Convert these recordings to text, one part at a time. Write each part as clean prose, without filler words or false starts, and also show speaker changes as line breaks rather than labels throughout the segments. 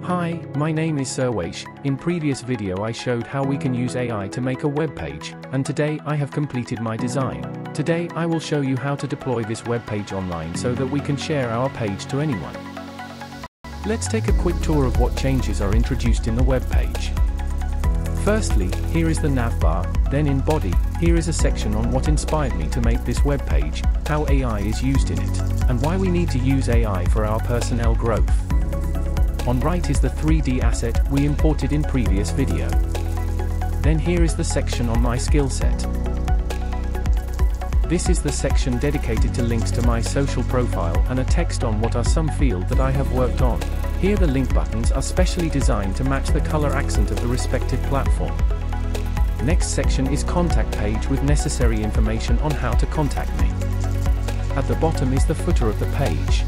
Hi, my name is Serwesh. In previous video I showed how we can use AI to make a web page, and today I have completed my design. Today I will show you how to deploy this web page online so that we can share our page to anyone. Let's take a quick tour of what changes are introduced in the web page. Firstly, here is the navbar, then in body, here is a section on what inspired me to make this web page, how AI is used in it, and why we need to use AI for our personnel growth. On right is the 3D asset we imported in previous video. Then here is the section on my skill set. This is the section dedicated to links to my social profile and a text on what are some field that I have worked on. Here the link buttons are specially designed to match the color accent of the respective platform. Next section is contact page with necessary information on how to contact me. At the bottom is the footer of the page.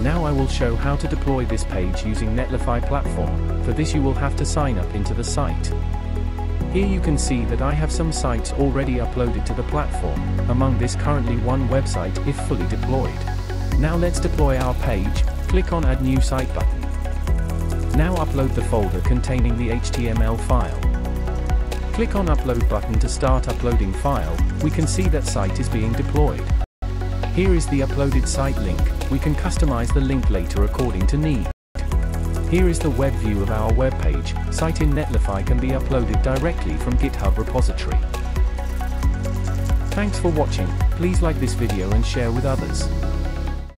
Now I will show how to deploy this page using Netlify platform. For this you will have to sign up into the site. Here you can see that I have some sites already uploaded to the platform, among this currently one website if fully deployed. Now let's deploy our page, click on Add New Site button. Now upload the folder containing the HTML file. Click on Upload button to start uploading file. We can see that site is being deployed. Here is the uploaded site link. We can customize the link later according to need. Here is the web view of our web page. Site in Netlify can be uploaded directly from GitHub repository. Thanks for watching. Please like this video and share with others.